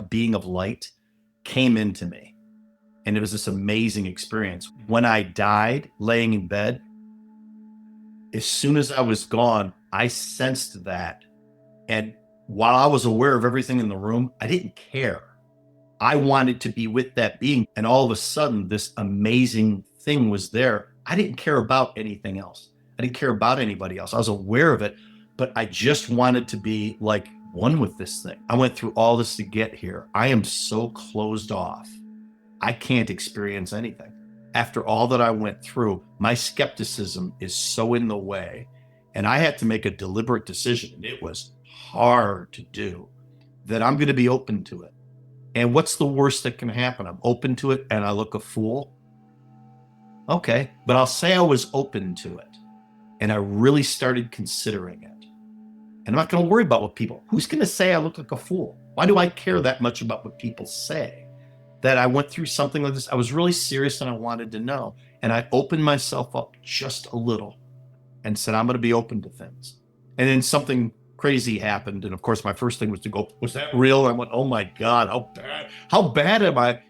a being of light came into me. And it was this amazing experience. When I died laying in bed, as soon as I was gone, I sensed that. And while I was aware of everything in the room, I didn't care. I wanted to be with that being. And all of a sudden, this amazing thing was there. I didn't care about anything else. I didn't care about anybody else. I was aware of it, but I just wanted to be like one with this thing. I went through all this to get here. I am so closed off. I can't experience anything. After all that I went through, my skepticism is so in the way. And I had to make a deliberate decision, and it was hard to do, that I'm going to be open to it. And what's the worst that can happen? I'm open to it and I look a fool. Okay, but I'll say I was open to it and I really started considering it. And I'm not going to worry about what people, who's going to say I look like a fool? Why do I care that much about what people say? That I went through something like this. I was really serious and I wanted to know. And I opened myself up just a little and said, I'm going to be open to things. And then something crazy happened. And of course, my first thing was to go, was that real? And I went, oh my God, how bad am I?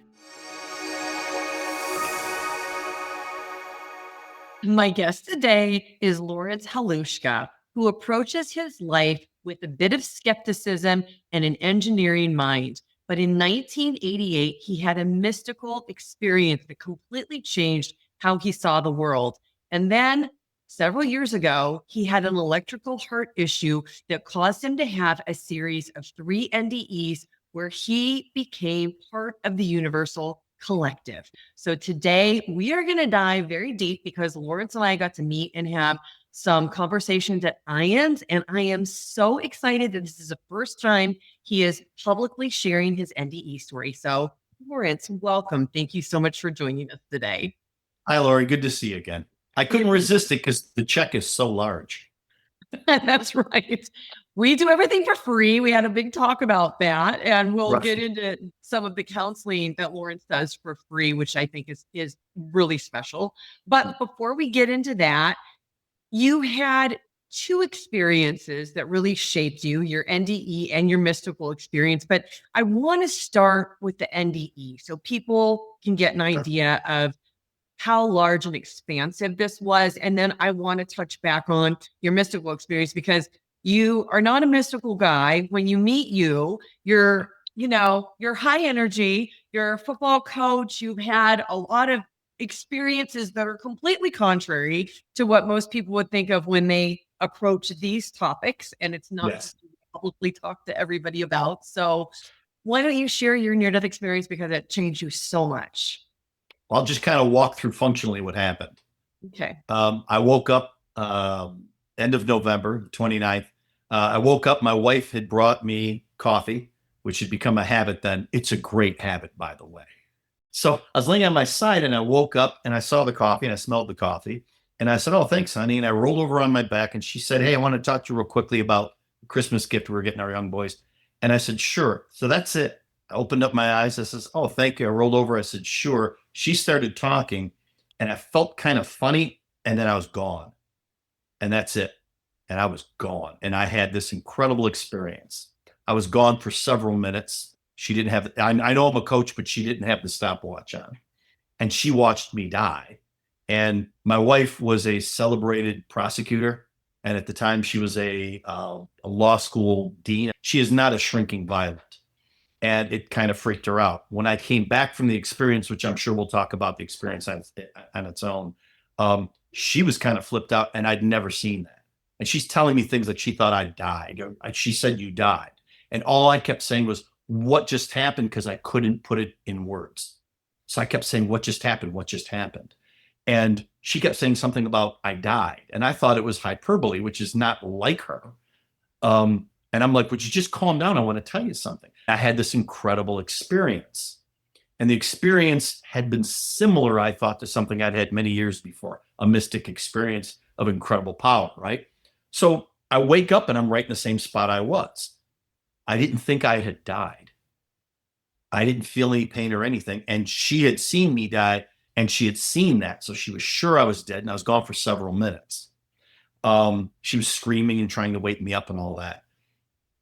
My guest today is Lawrence Halushka, who approaches his life with a bit of skepticism and an engineering mind. But in 1988, he had a mystical experience that completely changed how he saw the world. And then several years ago, he had an electrical heart issue that caused him to have a series of 3 NDEs where he became part of the universal collective. So today we are going to dive very deep because Lawrence and I got to meet and have some conversations at IANDS, and I am so excited that this is the first time he is publicly sharing his NDE story. So Lawrence, welcome. Thank you so much for joining us today. Hi, Laurie. Good to see you again. I couldn't resist it because the check is so large. That's right. We do everything for free. We had a big talk about that, and we'll get into some of the counseling that Lawrence does for free, which I think is really special. But before we get into that, you had 2 experiences that really shaped you, your NDE and your mystical experience. But I want to start with the NDE so people can get an idea of how large and expansive this was. And then I want to touch back on your mystical experience because you are not a mystical guy. When you meet you're high energy, you're a football coach, you've had a lot of experiences that are completely contrary to what most people would think of when they approach these topics. And it's not something to publicly talk to everybody about. So why don't you share your near-death experience because it changed you so much? I'll just kind of walk through functionally what happened. Okay. I woke up end of November, 29th. I woke up, my wife had brought me coffee, which had become a habit then. It's a great habit, by the way. So I was laying on my side and I woke up and I saw the coffee and I smelled the coffee. And I said, oh, thanks, honey. And I rolled over on my back and she said, hey, I want to talk to you real quickly about the Christmas gift we were getting our young boys. And I said, sure. So that's it. I opened up my eyes. I says, oh, thank you. I rolled over. I said, sure. She started talking and I felt kind of funny. And then I was gone. And that's it. And I was gone. And I had this incredible experience. I was gone for several minutes. She didn't have, I know I'm a coach, but she didn't have the stopwatch on. And she watched me die. And my wife was a celebrated prosecutor. And at the time, she was a law school dean. She is not a shrinking violet. And it kind of freaked her out. When I came back from the experience, which I'm sure we'll talk about the experience on its own, she was kind of flipped out, and I'd never seen that. And she's telling me things like she thought I died. She said, you died. And all I kept saying was, what just happened? Because I couldn't put it in words. So I kept saying, what just happened? What just happened? And she kept saying something about I died. And I thought it was hyperbole, which is not like her. And I'm like, would you just calm down? I want to tell you something. I had this incredible experience. And the experience had been similar, I thought, to something I'd had many years before, a mystic experience of incredible power, right? So I wake up and I'm right in the same spot I was. I didn't think I had died. I didn't feel any pain or anything. And she had seen me die and she had seen that. So she was sure I was dead and I was gone for several minutes. She was screaming and trying to wake me up and all that.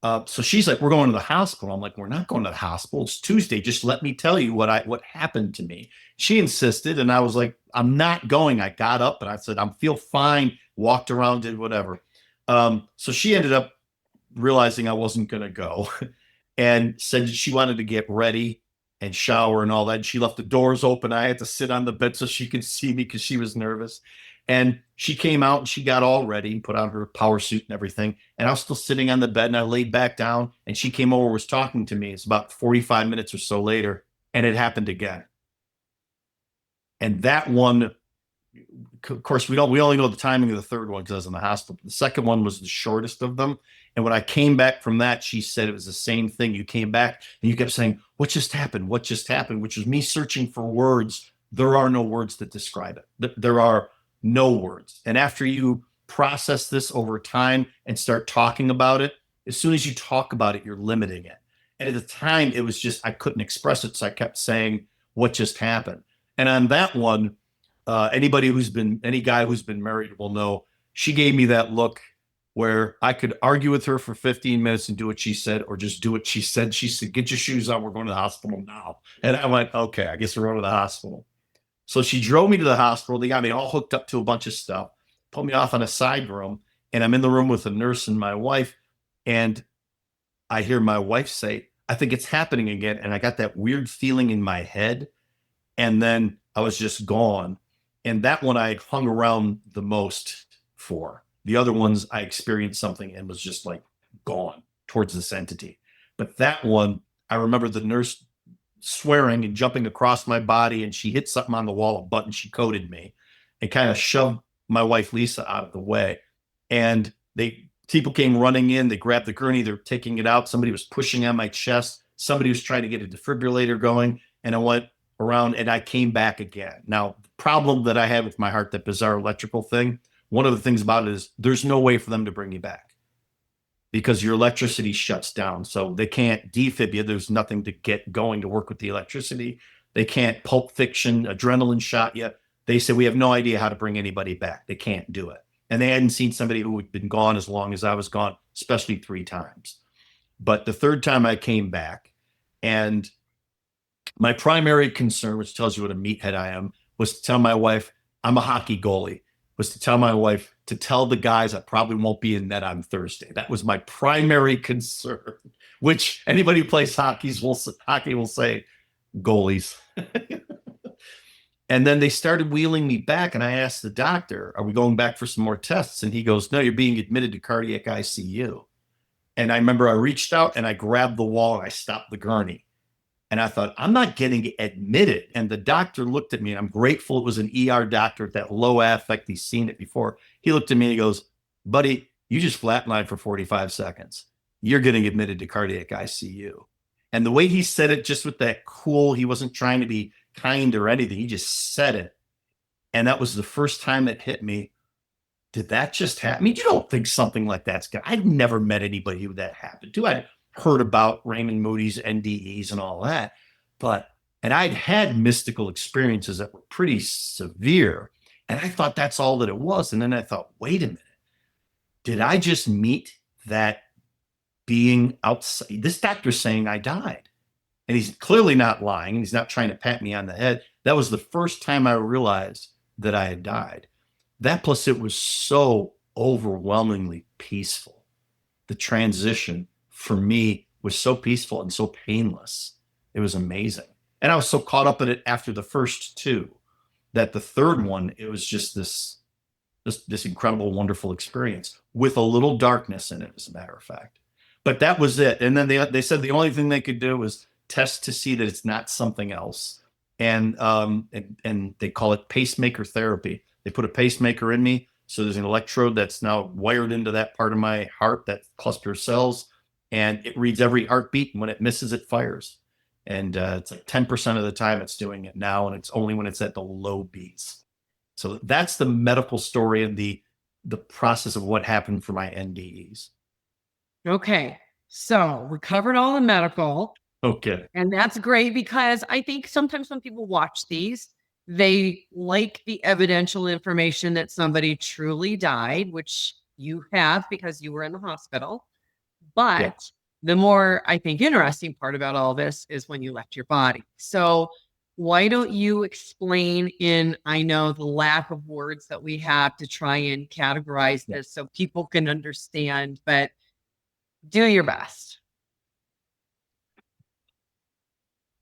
So she's like, we're going to the hospital. I'm like, we're not going to the hospital. It's Tuesday. Just let me tell you what happened to me. She insisted, and I was like, I'm not going. I got up and I said, I feel fine. Walked around, did whatever. So she ended up realizing I wasn't going to go, and said she wanted to get ready and shower and all that. And she left the doors open. I had to sit on the bed so she could see me because she was nervous. And she came out and she got all ready and put on her power suit and everything. And I was still sitting on the bed and I laid back down and she came over, was talking to me. It's about 45 minutes or so later, and it happened again. And that one, of course, we only know the timing of the third one because I was in the hospital. The second one was the shortest of them. And when I came back from that, she said it was the same thing. You came back and you kept saying, what just happened? What just happened? Which was me searching for words. There are no words that describe it. There are no words. And after you process this over time and start talking about it, as soon as you talk about it, you're limiting it. And at the time, it was just, I couldn't express it. So I kept saying, what just happened? And on that one, any guy who's been married will know she gave me that look where I could argue with her for 15 minutes and do what she said, or just do what she said. She said, get your shoes on. We're going to the hospital now. And I went, okay, I guess we're going to the hospital. So she drove me to the hospital. They got me all hooked up to a bunch of stuff, put me off on a side room. And I'm in the room with a nurse and my wife. And I hear my wife say, I think it's happening again. And I got that weird feeling in my head. And then I was just gone. And that one I hung around the most for. The other ones I experienced something and was just like gone towards this entity. But that one, I remember the nurse swearing and jumping across my body, and she hit something on the wall, a button. She coded me and kind of shoved my wife Lisa out of the way. And people came running in. They grabbed the gurney. They're taking it out. Somebody was pushing on my chest. Somebody was trying to get a defibrillator going. And I went around and I came back again. Now, the problem that I had with my heart, that bizarre electrical thing, one of the things about it is there's no way for them to bring you back because your electricity shuts down. So they can't defib you. There's nothing to get going to work with the electricity. They can't Pulp Fiction, adrenaline shot you. They said, we have no idea how to bring anybody back. They can't do it. And they hadn't seen somebody who had been gone as long as I was gone, especially 3 times. But the third time I came back, and my primary concern, which tells you what a meathead I am, was to tell my wife, I'm a hockey goalie, was to tell my wife to tell the guys I probably won't be in net on Thursday. That was my primary concern, which anybody who plays hockey will say goalies. And then they started wheeling me back, and I asked the doctor, are we going back for some more tests? And he goes, no, you're being admitted to cardiac ICU. And I remember I reached out and I grabbed the wall and I stopped the gurney. And I thought, I'm not getting admitted. And the doctor looked at me, and I'm grateful it was an ER doctor at that low affect. He's seen it before. He looked at me and he goes, buddy, you just flatlined for 45 seconds. You're getting admitted to cardiac ICU. And the way he said it, just with that cool, he wasn't trying to be kind or anything. He just said it. And that was the first time it hit me. Did that just happen? I mean, you don't think something like that's going to, I've never met anybody who that happened to. I heard about Raymond Moody's NDEs and all that, and I'd had mystical experiences that were pretty severe. And I thought that's all that it was. And then I thought, wait a minute, did I just meet that being outside? This doctor's saying I died. And he's clearly not lying. And he's not trying to pat me on the head. That was the first time I realized that I had died. That plus it was so overwhelmingly peaceful. The transition for me was so peaceful and so painless. It was amazing. And I was so caught up in it after the first 2 that the third one, it was just this incredible, wonderful experience with a little darkness in it, as a matter of fact. But that was it. And then they said the only thing they could do was test to see that it's not something else. And they call it pacemaker therapy. They put a pacemaker in me. So there's an electrode that's now wired into that part of my heart, that cluster of cells, and it reads every heartbeat. And when it misses, it fires. And it's like 10% of the time it's doing it now. And it's only when it's at the low beats. So that's the medical story and the process of what happened for my NDEs. Okay. So we covered all the medical. Okay. And that's great, because I think sometimes when people watch these, they like the evidential information that somebody truly died, which you have because you were in the hospital. But the more, I think, interesting part about all this is when you left your body. So why don't you explain in, I know, the lack of words that we have to try and categorize this so people can understand, but do your best.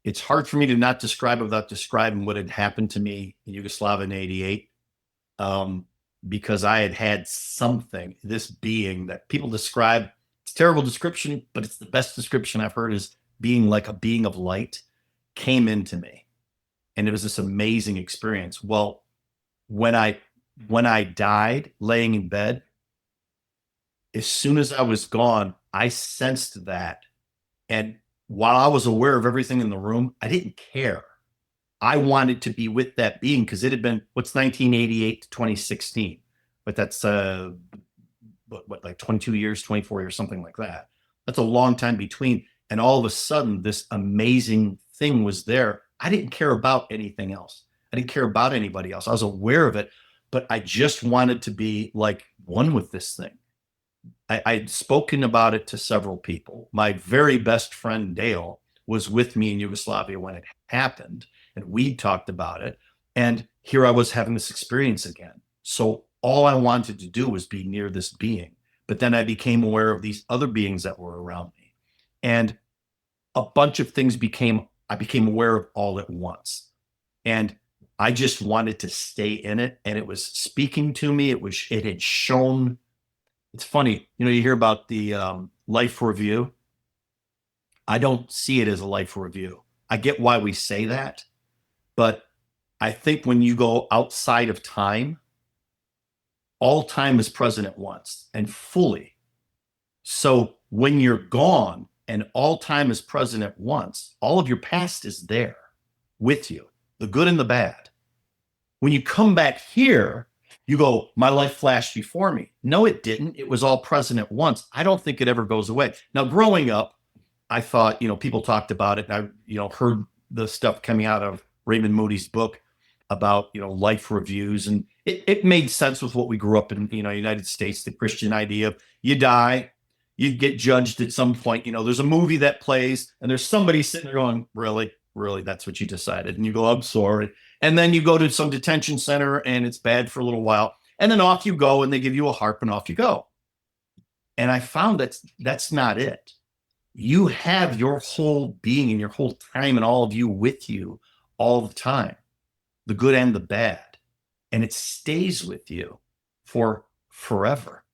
It's hard for me to not describe it without describing what had happened to me in Yugoslavia in 88. Because I had something, this being that people describe, it's a terrible description, but it's the best description I've heard, is being like a being of light came into me. And it was this amazing experience. Well, when I died laying in bed, as soon as I was gone, I sensed that. And while I was aware of everything in the room, I didn't care. I wanted to be with that being because it had been, what's 1988 to 2016? But that's what, like 22 years, 24 years, something like that. That's a long time between. And all of a sudden, this amazing thing was there. I didn't care about anything else. I didn't care about anybody else. I was aware of it, but I just wanted to be like one with this thing. I'd spoken about it to several people. My very best friend, Dale, was with me in Yugoslavia when it happened, and we talked about it. And here I was having this experience again. So all I wanted to do was be near this being. But then I became aware of these other beings that were around me. And a bunch of things I became aware of all at once. And I just wanted to stay in it. And it was speaking to me. It had shown. It's funny, you hear about the life review. I don't see it as a life review. I get why we say that, but I think when you go outside of time, all time is present at once and fully. So when you're gone and all time is present at once, all of your past is there with you, the good and the bad. When you come back here, you go, my life flashed before me. No, it didn't. It was all present at once. I don't think it ever goes away. Now, growing up, I thought, people talked about it. And I, heard the stuff coming out of Raymond Moody's book about, life reviews. And it made sense with what we grew up in, United States, the Christian idea of you die, you get judged at some point. There's a movie that plays and there's somebody sitting there going, really, really, that's what you decided. And you go, I'm sorry. And then you go to some detention center and it's bad for a little while. And then off you go and they give you a harp and off you go. And I found that's not it. You have your whole being and your whole time and all of you with you all the time, the good and the bad. And it stays with you for forever.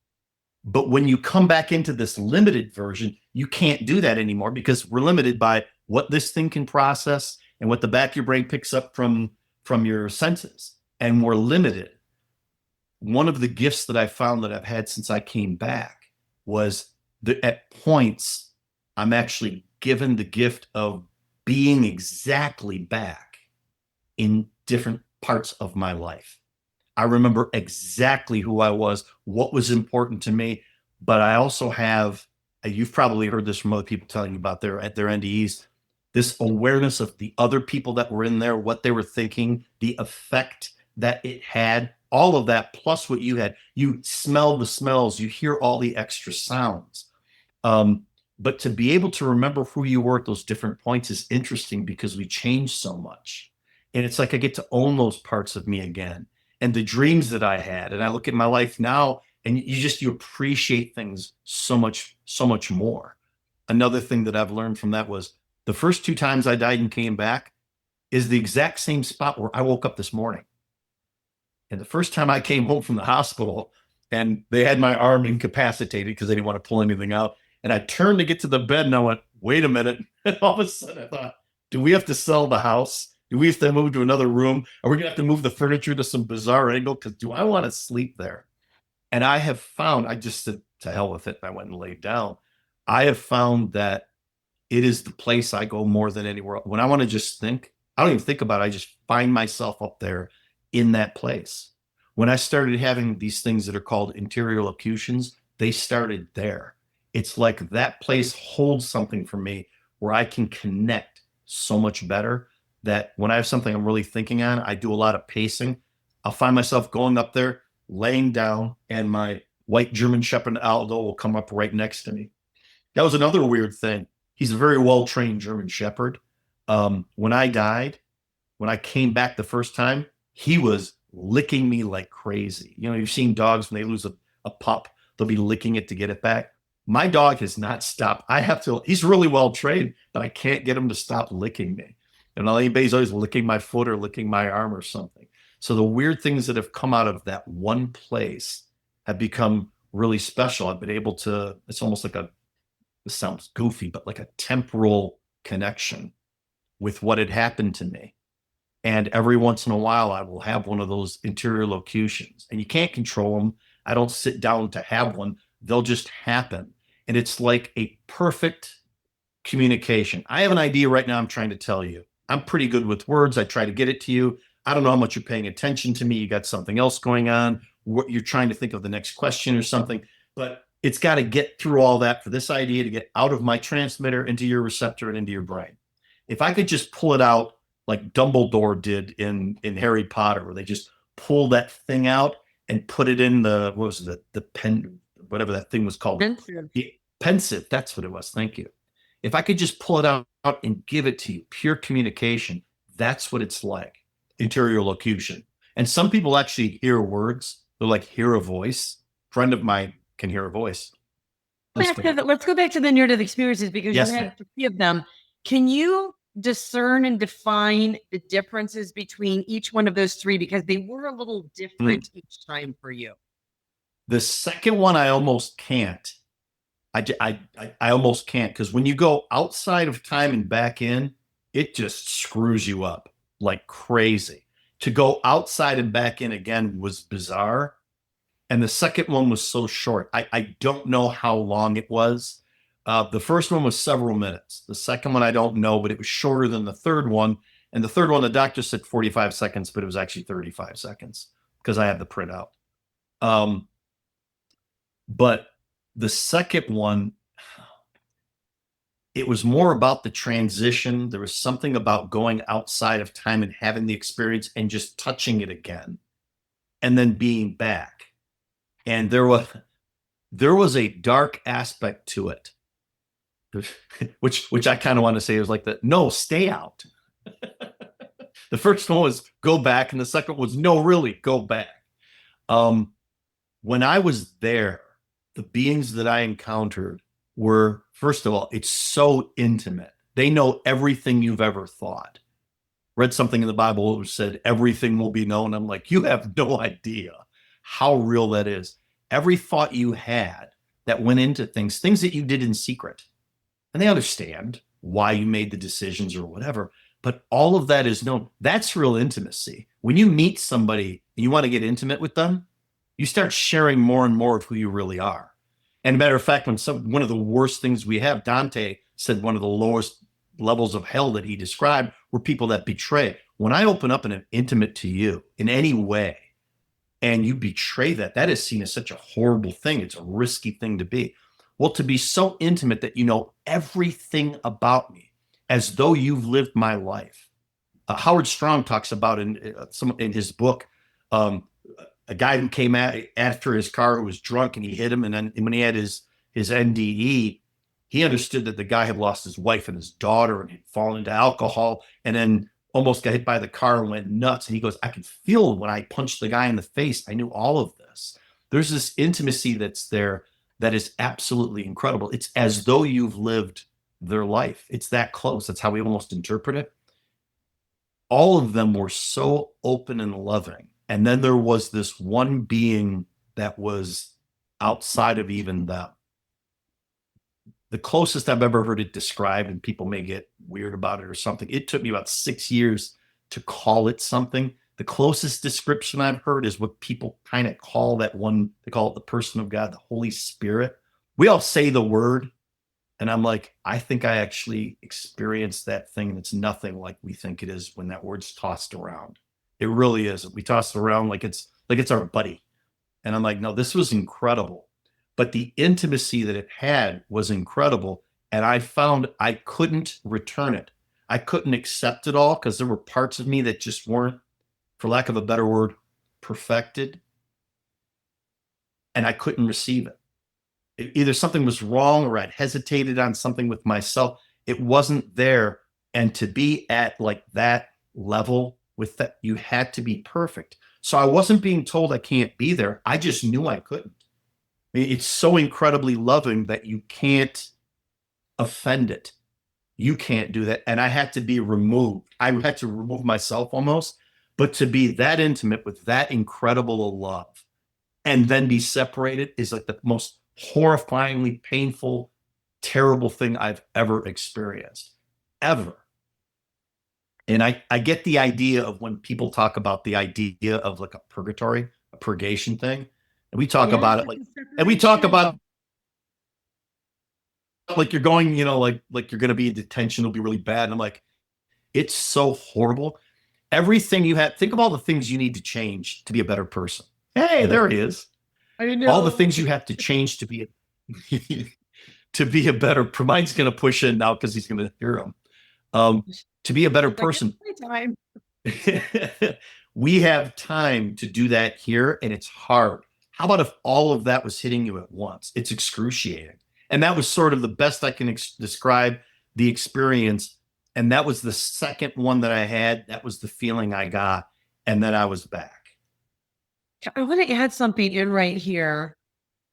But when you come back into this limited version, you can't do that anymore because we're limited by what this thing can process and what the back of your brain picks up from your senses. And we're limited. One of the gifts that I found that I've had since I came back was that at points, I'm actually given the gift of being exactly back in different parts of my life. I remember exactly who I was, what was important to me, but I also have, you've probably heard this from other people telling you about their NDEs, this awareness of the other people that were in there, what they were thinking, the effect that it had, all of that, plus what you had. You smell the smells, you hear all the extra sounds. But to be able to remember who you were at those different points is interesting because we change so much. And it's like I get to own those parts of me again. And the dreams that I had. And I look at my life now and you appreciate things so much more. Another thing that I've learned from that was the first 2 times I died and came back is the exact same spot where I woke up this morning. And the first time I came home from the hospital and they had my arm incapacitated because they didn't want to pull anything out. And I turned to get to the bed and I went, wait a minute. And all of a sudden I thought, do we have to sell the house? Do we have to move to another room? Are we going to have to move the furniture to some bizarre angle? Because do I want to sleep there? And I have found, I just said, to hell with it. I went and laid down. I have found that it is the place I go more than anywhere else. When I want to just think, I don't even think about it. I just find myself up there in that place. When I started having these things that are called interior locutions, they started there. It's like that place holds something for me where I can connect so much better that when I have something I'm really thinking on, I do a lot of pacing. I'll find myself going up there, laying down, and my white German Shepherd Aldo will come up right next to me. That was another weird thing. He's a very well-trained German Shepherd. When I died, when I came back the first time, he was licking me like crazy. You know, you've seen dogs when they lose a pup, they'll be licking it to get it back. My dog has not stopped. I have to, he's really well trained, but I can't get him to stop licking me. And he's always licking my foot or licking my arm or something. So the weird things that have come out of that one place have become really special. I've been able to, it's almost like this sounds goofy, but like a temporal connection with what had happened to me. And every once in a while, I will have one of those interior locutions, and you can't control them. I don't sit down to have one, they'll just happen. And it's like a perfect communication. I have an idea right now I'm trying to tell you. I'm pretty good with words. I try to get it to you. I don't know how much you're paying attention to me. You got something else going on. What you're trying to think of the next question or something, but it's got to get through all that for this idea to get out of my transmitter into your receptor and into your brain. If I could just pull it out like Dumbledore did in Harry Potter, where they just pull that thing out and put it in the, what was it, the pen, whatever that thing was called. Pensive. Pensive. That's what it was. Thank you. If I could just pull it out and give it to you, pure communication, that's what it's like, interior locution. And some people actually hear words. They're like, hear a voice. A friend of mine can hear a voice. Let's go back to the near-death experiences, because you had 3 of them. Can you discern and define the differences between each one of those 3? Because they were a little different each time for you. The second one, I almost can't. I almost can't, because when you go outside of time and back in, it just screws you up like crazy. To go outside and back in again was bizarre. And the second one was so short. I don't know how long it was. The first one was several minutes. The second one, I don't know, but it was shorter than the third one. And the third one, the doctor said 45 seconds, but it was actually 35 seconds because I had the printout. But the second one, it was more about the transition. There was something about going outside of time and having the experience and just touching it again and then being back. And there was a dark aspect to it, which I kind of want to say was like no, stay out. The first one was go back, and the second was no, really go back. When I was there, the beings that I encountered were, first of all, it's so intimate. They know everything you've ever thought. Read something in the Bible that said everything will be known. I'm like, you have no idea how real that is. Every thought you had that went into things that you did in secret, and they understand why you made the decisions or whatever, but all of that is known. That's real intimacy. When you meet somebody and you want to get intimate with them, you start sharing more and more of who you really are. And matter of fact, one of the worst things we have, Dante said one of the lowest levels of hell that he described were people that betray. When I open up and am intimate to you in any way, and you betray that, that is seen as such a horrible thing. It's a risky thing to be. Well, to be so intimate that you know everything about me, as though you've lived my life. Howard Strong talks about in his book, a guy who came after his car who was drunk, and he hit him. And then when he had his NDE, he understood that the guy had lost his wife and his daughter and had fallen into alcohol, and then almost got hit by the car and went nuts. And he goes, I could feel when I punched the guy in the face. I knew all of this. There's this intimacy that's there that is absolutely incredible. It's as though you've lived their life. It's that close. That's how we almost interpret it. All of them were so open and loving. And then there was this one being that was outside of even them. The closest I've ever heard it described, and people may get weird about it or something, it took me about 6 years to call it something. The closest description I've heard is what people kind of call that one, they call it the person of God, the Holy Spirit. We all say the word, and I'm like, I think I actually experienced that thing, and it's nothing like we think it is when that word's tossed around. It really isn't. We toss it around like it's our buddy. And I'm like, no, this was incredible. But the intimacy that it had was incredible. And I found I couldn't return it. I couldn't accept it all because there were parts of me that just weren't, for lack of a better word, perfected. And I couldn't receive it. either something was wrong or I'd hesitated on something with myself. It wasn't there. And to be at like that level with that, you had to be perfect. So I wasn't being told I can't be there. I just knew I couldn't. I mean, it's so incredibly loving that you can't offend it. You can't do that. And I had to be removed. I had to remove myself almost, but to be that intimate with that incredible a love and then be separated is like the most horrifyingly painful, terrible thing I've ever experienced, ever. And I get the idea of when people talk about the idea of like a purgatory, a purgation thing, and we talk Yes, about it it's like, a and we talk separation. about like you're going, like you're going to be in detention, it'll be really bad. And I'm like, it's so horrible. Everything you have, think of all the things you need to change to be a better person. Hey, there he is. I All the know. things you have to change to be to be a better. Mine's going to push in now because he's going to hear him. To be a better She's like, it's person, playtime. we have time to do that here, and it's hard. How about if all of that was hitting you at once? It's excruciating. And that was sort of the best I can describe the experience. And that was the second one that I had. That was the feeling I got. And then I was back. I want to add something in right here.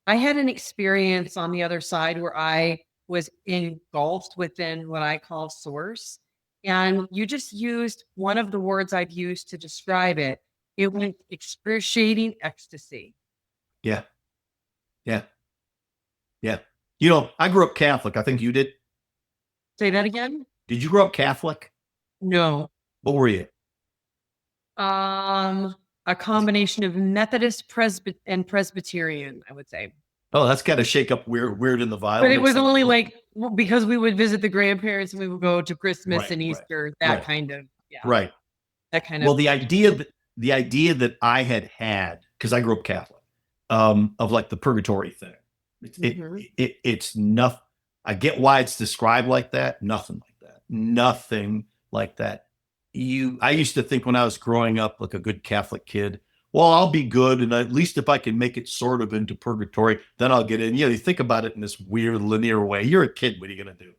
I had an experience on the other side where I was engulfed within what I call source. And you just used one of the words I've used to describe it. It was excruciating ecstasy. Yeah. Yeah. Yeah. I grew up Catholic. I think you did. Say that again? Did you grow up Catholic? No. What were you? Um, a combination of Methodist and Presbyterian, I would say. Oh, that's got to shake up weird in the vial. But it was only like because we would visit the grandparents and we would go to Christmas right, and Easter, right, that kind of, yeah, right. that kind Well, of. the idea that I had, because I grew up Catholic, of like the purgatory thing. It's nothing. I get why it's described like that. Nothing like that. Nothing like that. I used to think when I was growing up, like a good Catholic kid, well, I'll be good, and at least if I can make it sort of into purgatory, then I'll get in. You think about it in this weird linear way. You're a kid. What are you gonna do?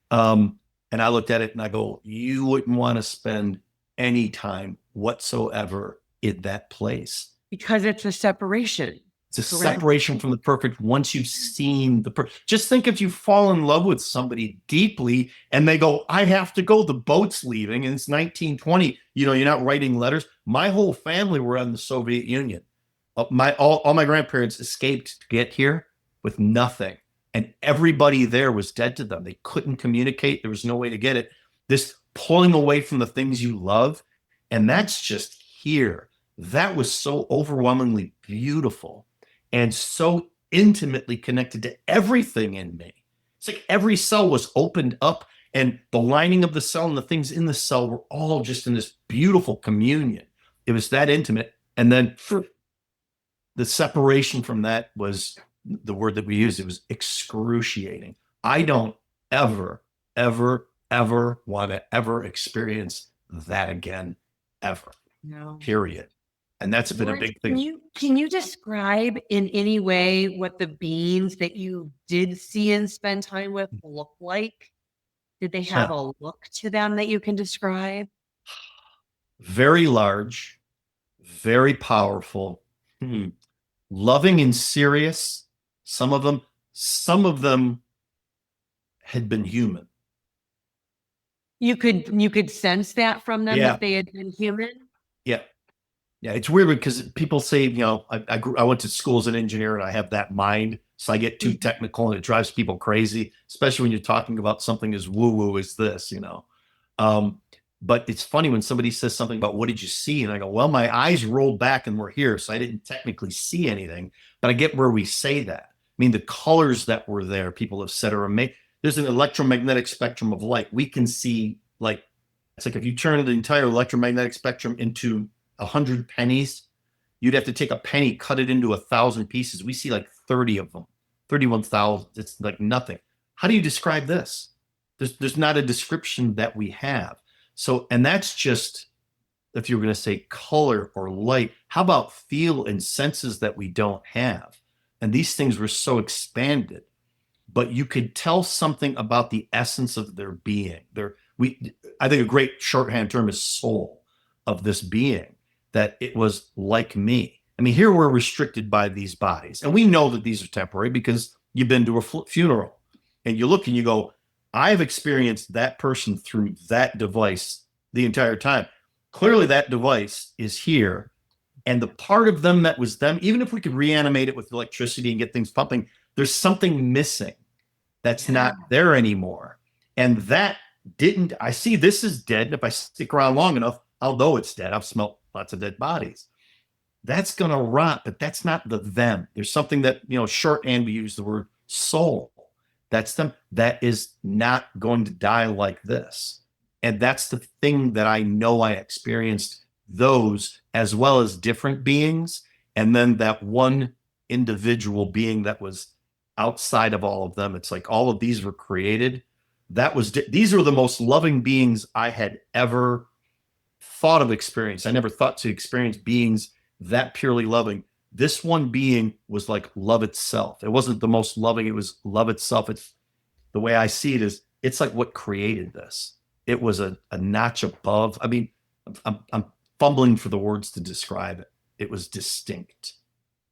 And I looked at it and I go, you wouldn't want to spend any time whatsoever in that place. Because it's a separation. It's a separation from the perfect. Once you've seen just think if you fall in love with somebody deeply and they go, I have to go, the boat's leaving, and it's 1920, you're not writing letters. My whole family were in the Soviet Union. All my grandparents escaped to get here with nothing. And everybody there was dead to them. They couldn't communicate. There was no way to get it. This pulling away from the things you love. And that's just here. That was so overwhelmingly beautiful and so intimately connected to everything in me. It's like every cell was opened up, and the lining of the cell and the things in the cell were all just in this beautiful communion. It was that intimate. And then the separation from that was the word that we used. It was excruciating. I don't ever, ever, ever want to ever experience that again, ever. No. Period. And that's been a big thing. Can you describe in any way what the beings that you did see and spend time with look like? Did they have a look to them that you can describe? Very large, very powerful, loving and serious. Some of them had been human. You could sense that from them that they had been human. Yeah. Yeah, it's weird because people say, I went to school as an engineer and I have that mind. So I get too technical and it drives people crazy, especially when you're talking about something as woo-woo as this, But it's funny when somebody says something about what did you see? And I go, well, my eyes rolled back and were here. So I didn't technically see anything, but I get where we say that. I mean, the colors that were there, people have said are amazing. There's an electromagnetic spectrum of light. We can see it's like if you turn the entire electromagnetic spectrum into 100 pennies, you'd have to take a penny, cut it into 1,000 pieces. We see like 30 of them, 31,000. It's like nothing. How do you describe this? There's not a description that we have. So, and that's just, if you were going to say color or light, how about feel and senses that we don't have? and these things were so expanded, but you could tell something about the essence of their being. I think a great shorthand term is soul of this being, that it was like me. I mean, here we're restricted by these bodies, and we know that these are temporary because you've been to a funeral and you look and you go, I've experienced that person through that device the entire time. Clearly, that device is here. And the part of them that was them, even if we could reanimate it with electricity and get things pumping, there's something missing that's not there anymore. And that didn't, I see this is dead. And if I stick around long enough, I'll know it's dead. I've smelled lots of dead bodies. That's going to rot, but that's not the them. There's something that, shorthand, we use the word soul. That's them. That is not going to die like this. And that's the thing that I know I experienced, those as well as different beings. And then that one individual being that was outside of all of them. It's like all of these were created. These are the most loving beings I had ever thought of experience. I never thought to experience beings that purely loving. This one being was like love itself. It wasn't the most loving, it was love itself. It's the way I see it is it's like what created this. It was a notch above. I mean, I'm fumbling for the words to describe it. It was distinct.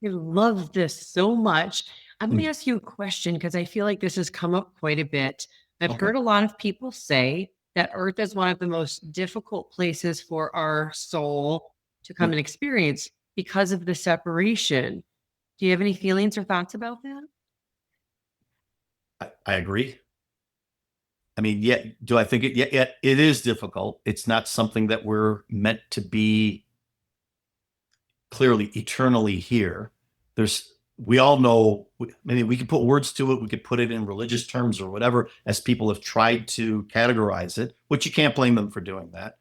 I love this so much. I'm going to ask you a question because I feel like this has come up quite a bit. I've heard a lot of people say that Earth is one of the most difficult places for our soul to come and experience because of the separation. Do you have any feelings or thoughts about that? I agree. I mean, yet do I think it? Yet it is difficult. It's not something that we're meant to be clearly eternally here. We all know, maybe we could put words to it. We could put it in religious terms or whatever, as people have tried to categorize it, which you can't blame them for doing that.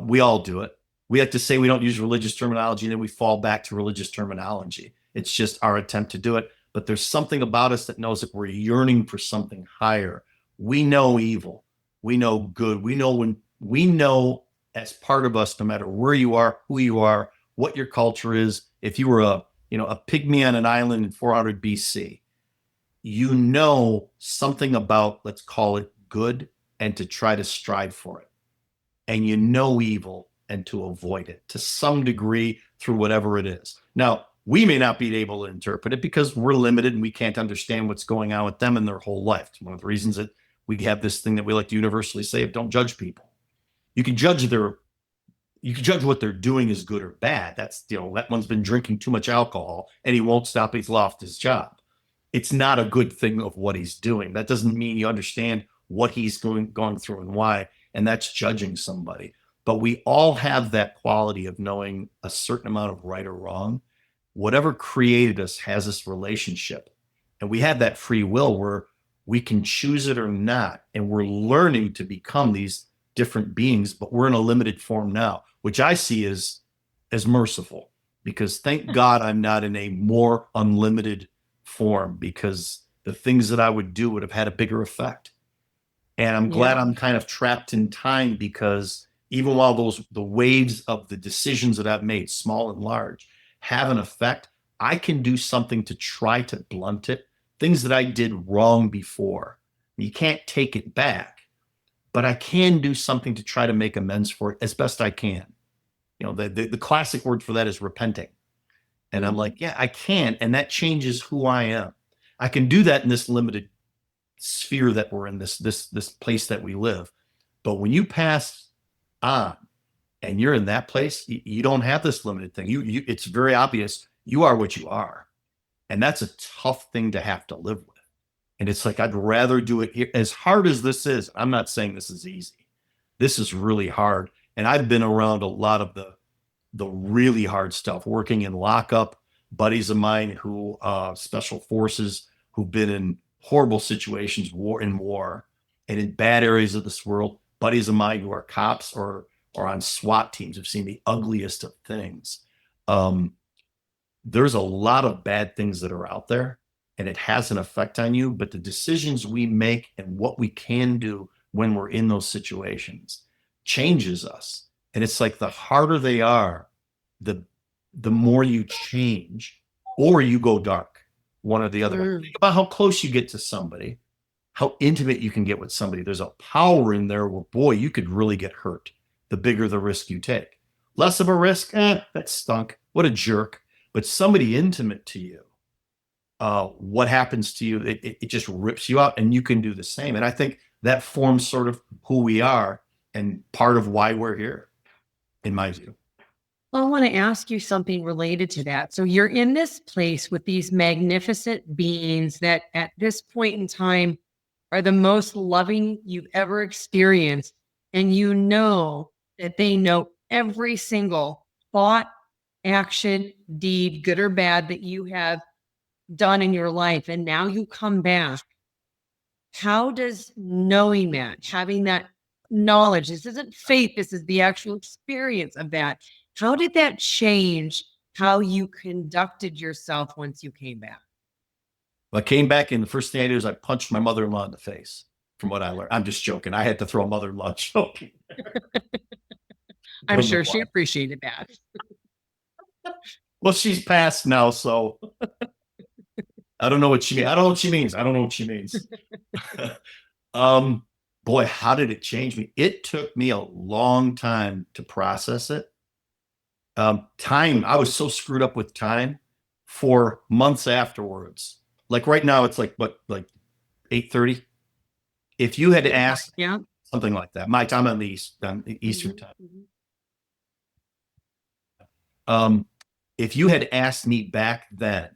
We all do it. We like to say we don't use religious terminology, and then we fall back to religious terminology. It's just our attempt to do it. But there's something about us that knows that we're yearning for something higher. We know evil. We know good. We know as part of us, no matter where you are, who you are, what your culture is. If you were a pygmy on an island in 400 BC, you know something about, let's call it good, and to try to strive for it. And you know evil and to avoid it to some degree through whatever it is. Now, we may not be able to interpret it because we're limited and we can't understand what's going on with them in their whole life. It's one of the reasons that we have this thing that we like to universally say of don't judge people. You can judge what they're doing is good or bad. That's, that one's been drinking too much alcohol and he won't stop. He's lost his job. It's not a good thing of what he's doing. That doesn't mean you understand what he's going through and why. And that's judging somebody. But we all have that quality of knowing a certain amount of right or wrong. Whatever created us has this relationship. And we have that free will where we can choose it or not. And we're learning to become these different beings, but we're in a limited form now, which I see as merciful, because thank God I'm not in a more unlimited form, because the things that I would do would have had a bigger effect. And I'm glad I'm kind of trapped in time, because even while the waves of the decisions that I've made, small and large, have an effect, I can do something to try to blunt it. Things that I did wrong before. You can't take it back, but I can do something to try to make amends for it as best I can. The classic word for that is repenting. And I'm like, yeah, I can. And that changes who I am. I can do that in this limited sphere that we're in, this place that we live. But when you pass on and you're in that place, you don't have this limited thing. It's very obvious you are what you are. And that's a tough thing to have to live with. And it's like, I'd rather do it here. As hard as this is, I'm not saying this is easy. This is really hard. And I've been around a lot of the really hard stuff, working in lockup, buddies of mine who special forces who've been in horrible situations, war and in bad areas of this world, buddies of mine who are cops or on SWAT teams have seen the ugliest of things. There's a lot of bad things that are out there, and it has an effect on you, but the decisions we make and what we can do when we're in those situations changes us. And it's like the harder they are, the more you change or you go dark. one or the other. Mm. Think about how close you get to somebody, how intimate you can get with somebody. There's a power in there where, boy, you could really get hurt the bigger the risk you take. Less of a risk, that stunk. What a jerk. But somebody intimate to you, what happens to you, it just rips you out, and you can do the same. And I think that forms sort of who we are and part of why we're here, in my view. Well, I want to ask you something related to that. So you're in this place with these magnificent beings that at this point in time are the most loving you've ever experienced. And you know that they know every single thought, action, deed, good or bad, that you have done in your life. And now you come back. How does knowing that, having that knowledge, this isn't faith, this is the actual experience of that. How did that change how you conducted yourself once you came back? I came back, and the first thing I did is I punched my mother-in-law in the face, from what I learned. I'm just joking. I had to throw a mother-in-law joke. I'm sure she appreciated that. Well, she's passed now, so I don't know what she means. I don't know what she means. I don't know what she means. Boy, how did it change me? It took me a long time to process it. Time, I was so screwed up with time for months afterwards. Like right now, it's like what, like 8:30. If you had asked, Yeah. something like that, my time on the Eastern time. If you had asked me back then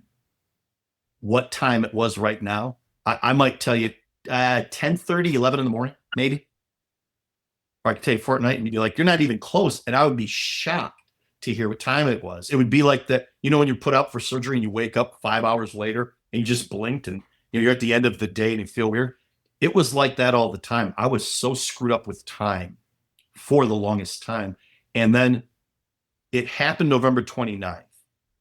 what time it was right now, I might tell you 10:30, 11 in the morning, maybe. Or I could tell you Fortnite, and you'd be like, you're not even close. And I would be shocked to hear what time it was. It would be like that, when you're put out for surgery and you wake up 5 hours later and you just blinked, and you're at the end of the day and you feel weird. It was like that all the time. I was so screwed up with time for the longest time. And then it happened November 29th.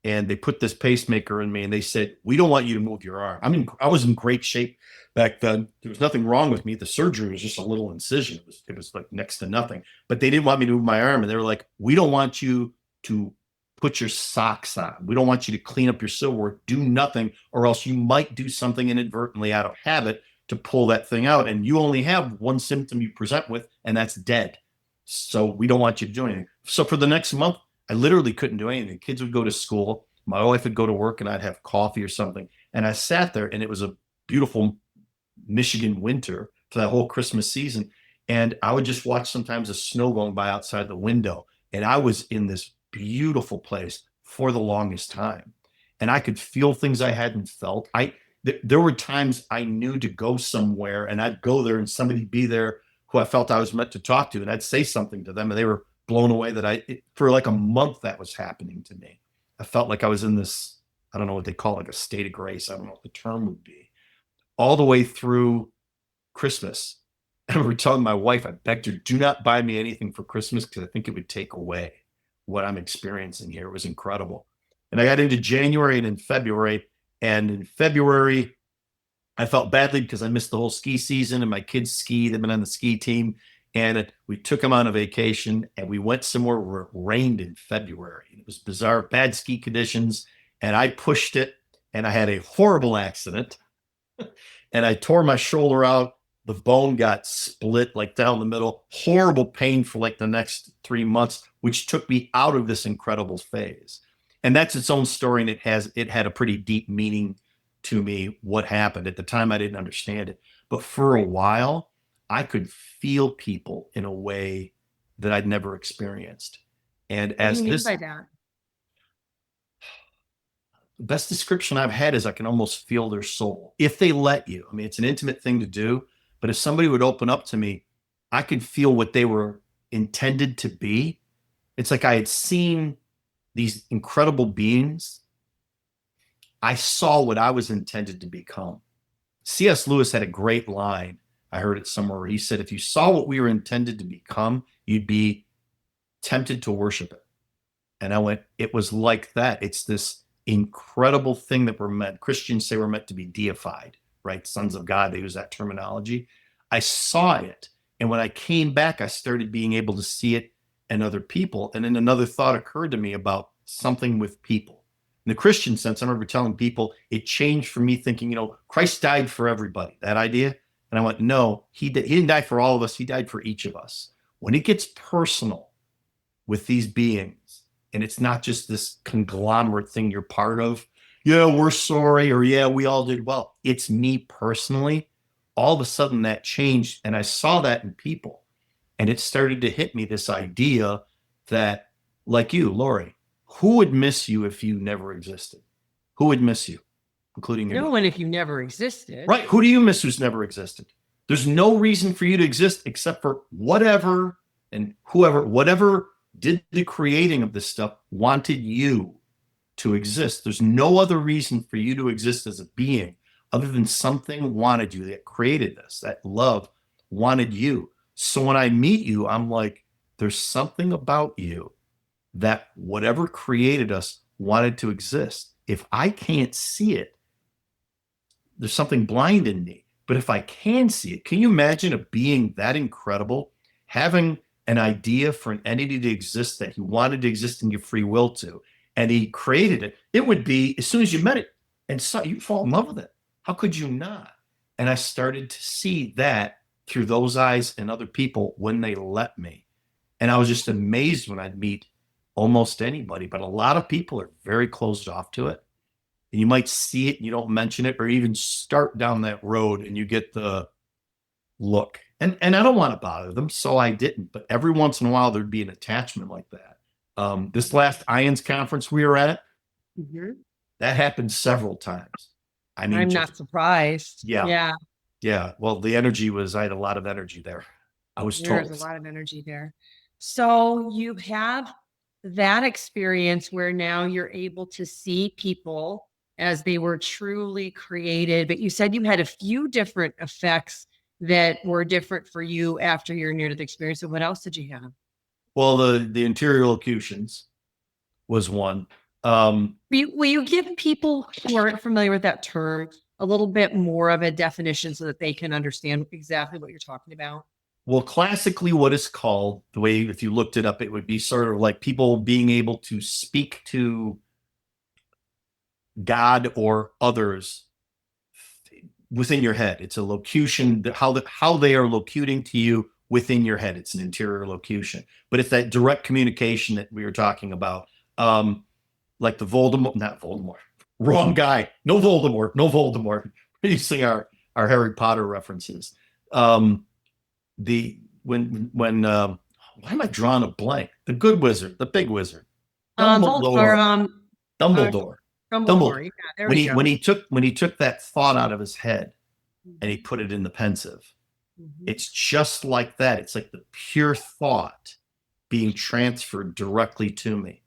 And they put this pacemaker in me, and they said, we don't want you to move your arm. I was in great shape back then. There was nothing wrong with me. The surgery was just a little incision. It was like next to nothing, but they didn't want me to move my arm. And they were like, we don't want you to put your socks on. We don't want you to clean up your silverware. Do nothing, or else you might do something inadvertently out of habit to pull that thing out. And you only have one symptom you present with, and that's dead. So we don't want you to do anything. So for the next month, I literally couldn't do anything. Kids would go to school. My wife would go to work, and I'd have coffee or something. And I sat there, and it was a beautiful Michigan winter for that whole Christmas season. And I would just watch sometimes the snow going by outside the window. And I was in this beautiful place for the longest time. And I could feel things I hadn't felt. There were times I knew to go somewhere, and I'd go there and somebody'd be there who I felt I was meant to talk to. And I'd say something to them, and they were blown away that for like a month that was happening to me. I felt like I was in this, I don't know what they call it, like a state of grace. I don't know what the term would be, all the way through Christmas. And I remember telling my wife, I begged her, do not buy me anything for Christmas, because I think it would take away what I'm experiencing here. It was incredible. And I got into January and in February. And in February, I felt badly because I missed the whole ski season, and my kids skied. They've been on the ski team. And we took them on a vacation, and we went somewhere where it rained in February. It was bizarre, bad ski conditions. And I pushed it, and I had a horrible accident. And I tore my shoulder out. The bone got split like down the middle. Horrible pain for like the next 3 months, which took me out of this incredible phase. And that's its own story. And it had a pretty deep meaning to me, what happened. At the time, I didn't understand it. But for a while, I could feel people in a way that I'd never experienced. And What do you mean by that? The best description I've had is I can almost feel their soul if they let you. I mean, it's an intimate thing to do, but if somebody would open up to me, I could feel what they were intended to be. It's like I had seen these incredible beings. I saw what I was intended to become. C.S. Lewis had a great line. I heard it somewhere where he said, if you saw what we were intended to become, you'd be tempted to worship it. And I went, it was like that. It's this incredible thing that we're meant. Christians say we're meant to be deified, right? Sons of God, they use that terminology. I saw it. And when I came back, I started being able to see it in other people. And then another thought occurred to me about something with people. In the Christian sense, I remember telling people it changed for me thinking, Christ died for everybody, that idea. And I went, no, he didn't die for all of us. He died for each of us. When it gets personal with these beings, and it's not just this conglomerate thing you're part of, yeah, we're sorry, or yeah, we all did well. It's me personally. All of a sudden that changed. And I saw that in people. And it started to hit me, this idea that, like you, Laurie, who would miss you if you never existed? Who would miss you, including your No one if you never existed. Right. Who do you miss who's never existed? There's no reason for you to exist except for whatever and whatever did the creating of this stuff wanted you to exist. There's no other reason for you to exist as a being other than something wanted you, that created this, that love wanted you. So when I meet you, I'm like, there's something about you that whatever created us wanted to exist. If I can't see it, there's something blind in me. But if I can see it, can you imagine a being that incredible having an idea for an entity to exist that he wanted to exist and give free will to, and he created it? It would be, as soon as you met it and saw, you fall in love with it. How could you not? And I started to see that through those eyes and other people when they let me. And I was just amazed when I'd meet almost anybody, but a lot of people are very closed off to it. And you might see it and you don't mention it, or even start down that road and you get the look. And I don't want to bother them, so I didn't. But every once in a while, there'd be an attachment like that. This last IONS conference we were at, that happened several times. I mean, I'm not surprised. Yeah. Yeah. Well, the energy was, I had a lot of energy there. I was told. There's a lot of energy there. So you have that experience where now you're able to see people as they were truly created, but you said you had a few different effects that were different for you after your near-death experience. So what else did you have? Well, the interior locutions was one. Will you give people who aren't familiar with that term a little bit more of a definition so that they can understand exactly what you're talking about? Well, classically, what it's called, the way, if you looked it up, it would be sort of like people being able to speak to God or others within your head. It's a locution, how they are locuting to you within your head. It's an interior locution, but it's that direct communication that we were talking about. Like the not Voldemort, wrong guy. No Voldemort. Using our Harry Potter references. When why am I drawing a blank? The good wizard, the big wizard, Dumbledore. Dumbledore. Dumbledore. Yeah, When he took that thought out of his head and he put it in the pensive, it's just like that. It's like the pure thought being transferred directly to me.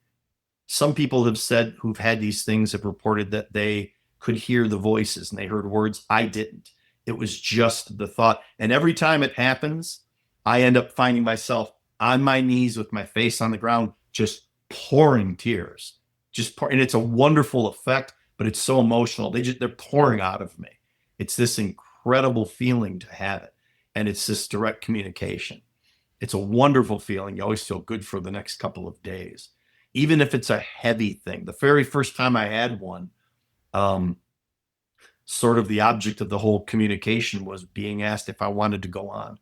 Some people have said, who've had these things, have reported that they could hear the voices and they heard words. I didn't. It was just the thought. And every time it happens, I end up finding myself on my knees with my face on the ground, just pouring tears. And it's a wonderful effect, but it's so emotional. They're pouring out of me. It's this incredible feeling to have it. And it's this direct communication. It's a wonderful feeling. You always feel good for the next couple of days, even if it's a heavy thing. The very first time I had one, sort of the object of the whole communication was being asked if I wanted to go on,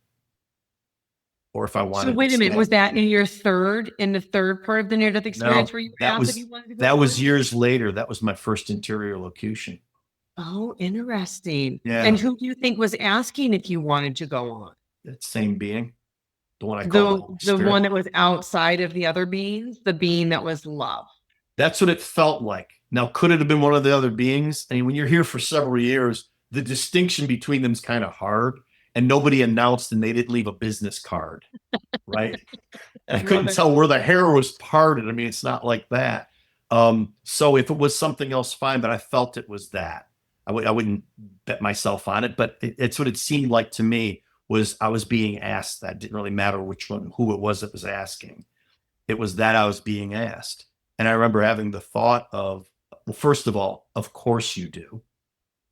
or if I wanted. So wait a minute, was that in the third part of the near-death experience where you asked if you wanted to go on? That was years later. That was my first interior locution. Oh, interesting. Yeah. And who do you think was asking if you wanted to go on? That same being, the one I called the one that was outside of the other beings, the being that was love. That's what it felt like. Now, could it have been one of the other beings? I mean, when you're here for several years, the distinction between them is kind of hard, and nobody announced and they didn't leave a business card, right? And I couldn't tell where the hair was parted. I mean, it's not like that. So if it was something else, fine, but I felt it was that. I wouldn't bet myself on it, but it's what it seemed like to me. Was I was being asked that. It didn't really matter who it was that was asking. It was that I was being asked. And I remember having the thought of, well, first of all, of course you do.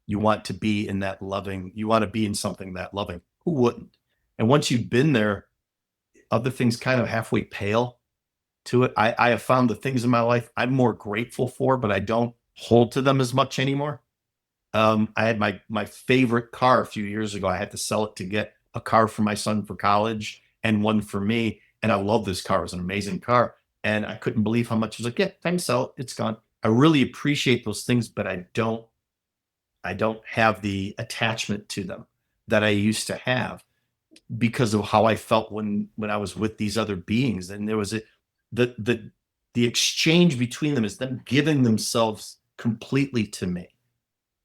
You want to be in that loving, you want to be in something that loving. Who wouldn't? And once you've been there, other things kind of halfway pale. to it. I have found the things in my life I'm more grateful for, but I don't hold to them as much anymore. I had my favorite car a few years ago. I had to sell it to get a car for my son for college and one for me. And I love this car. It was an amazing car. And I couldn't believe how much it was like, yeah, time to sell it. It's gone. I really appreciate those things, but I don't have the attachment to them that I used to have because of how I felt when I was with these other beings. And there was the the the exchange between them is them giving themselves completely to me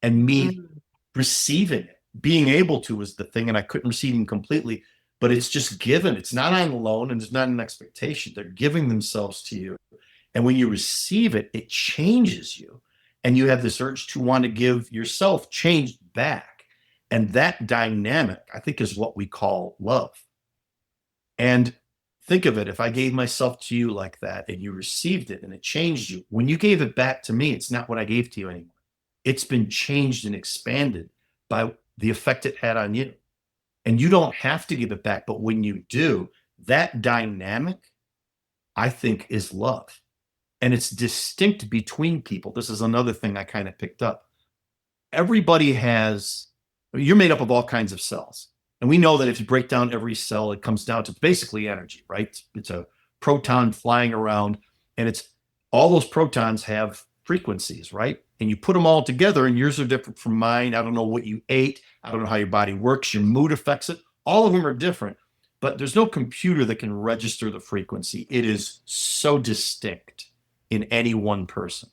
and me Mm. receiving it. Being able to is the thing, and I couldn't receive them completely, but it's just given. It's not on loan and it's not an expectation. They're giving themselves to you. And when you receive it, it changes you. And you have this urge to want to give yourself change back. And that dynamic, I think, is what we call love. And think of it, if I gave myself to you like that and you received it and it changed you, when you gave it back to me, it's not what I gave to you anymore. It's been changed and expanded by the effect it had on you. And you don't have to give it back. But when you do, that dynamic, I think, is love. And it's distinct between people. This is another thing I kind of picked up. Everybody has, you're made up of all kinds of cells. And we know that if you break down every cell, it comes down to basically energy, right? It's a proton flying around, and it's all those protons have frequencies, right? And you put them all together, and yours are different from mine. I don't know what you ate. I don't know how your body works. Your mood affects it. All of them are different, but there's no computer that can register the frequency. It is so distinct in any one person.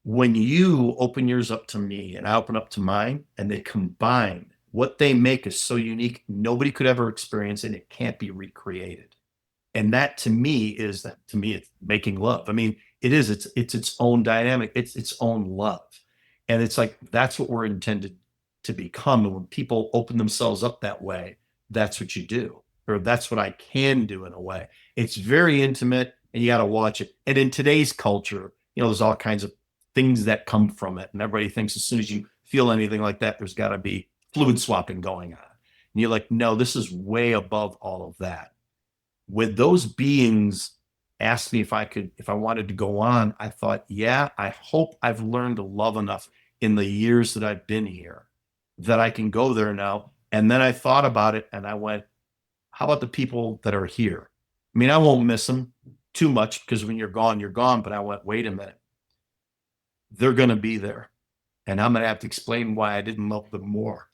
When you open yours up to me and I open up to mine and they combine, what they make is so unique, nobody could ever experience it. It can't be recreated. And that to me it's making love. I mean, it's its own dynamic. It's its own love. And it's like, that's what we're intended to become. And when people open themselves up that way, that's what you do, or that's what I can do in a way. It's very intimate and you got to watch it. And in today's culture, there's all kinds of things that come from it. And everybody thinks as soon as you feel anything like that, there's got to be fluid swapping going on. And you're like, no, this is way above all of that. When those beings asked me if I wanted to go on, I thought, yeah, I hope I've learned to love enough in the years that I've been here that I can go there now. And then I thought about it and I went, how about the people that are here? I mean, I won't miss them too much because when you're gone, you're gone. But I went, wait a minute, they're going to be there. And I'm going to have to explain why I didn't love them more.